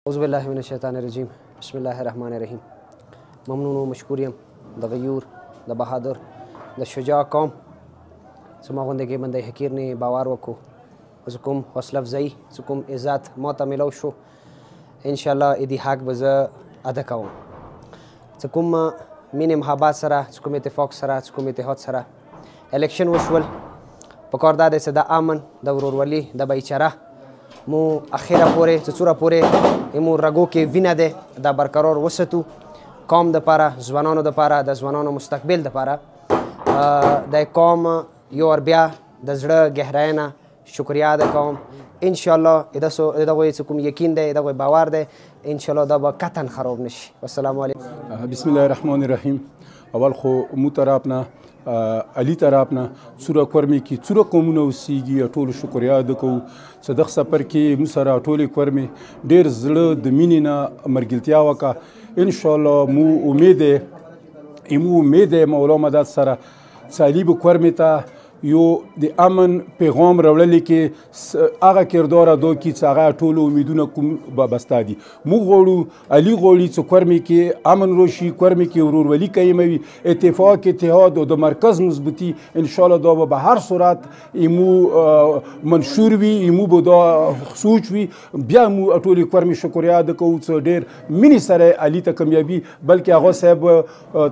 اعوذ بالله من الشیطان الرجیم بسم الله الرحمن الرحیم. ممنون و مشکور یم د غیور د بهادر د شجاع قوم زما غوندې کې بندی حقیر نه باور وکړو زه کوم حوصله افزایي زه کوم عزت ما ته میلو شو انشاءالله ایدي حق به زه ادا کوم. څه کوم مینې محبت سره څه کوم اتفاق سره څه کوم اتحاد سره الیکشن وشول پکار دا دی چې د امن د ورورولي د بایچاره مو اخره پورې څه څوره پورې مو رګو کې وینه دی دا برقرار وساتو قوم دپاره ځوانانو دپاره د ځوانانو مستقبل دپاره د قوم یو ور بیا د زړه گهرای نه شکریا ادا کوم انشاءالله دغه څه کوم یقین دی دغه باور دی انشاءالله دا به قطعا خراب نشي. والسلام علیکم. بسم الله الرحمن الرحیم. اول خو مو طرف نه علي طرف نه څوره کورمې کې څوره قومونه اوسېږي ټولو شکریا ادا کوو چې دغه سفر کې موږ سره ټولې کورمې ډېر زړه د مینې نه ملګرتیا وکړه انشاءالله مو امید دی مولا مدد سره چې علي به کورمې ته یو د امن پیغام راوړلی کې هغه کردار ادا کړي چې هغه ټولو امیدونه کوم بسته دي. موږ غواړو علي غواړي چې کورمې کې امن راشي کورمې کې ورورولي قایموي اتفاق اتحاد او د مرکز مضبوطي انشاءالله دا به به هر صورت ایمو منشور وي ایمو به دا سوچ وي بیا مو ټولې کورمې شکریا ادا کوو چې ډېر مینې سره علي ته کامیابي بلکې هغه صاحب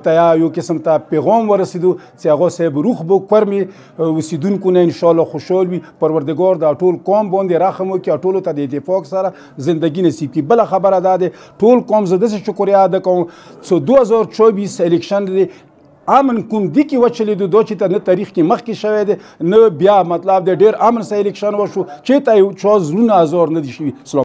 ته یو قسم ته پیغام ورسېدو چې هغه صاحب روح به کورمې اوسیدونکو نه انشاءالله خوشحال وي پروردګار دا ټول قوم باندې رحم وکړي ټولو ته د اتفاق سره زندگی نصیب کړي. بله خبره دا دی ټول قوم زه داسې شکریا ادا کوم چې 2024 الیکشن دی امن کوم دی کې وچلېدو دا چې ته نه تاریخ کې مخکې شوی دی نه بیا مطلب دی ډېر امن سره الیکشن وشو چې ته یو چا زړونه ازار نه دي شوي.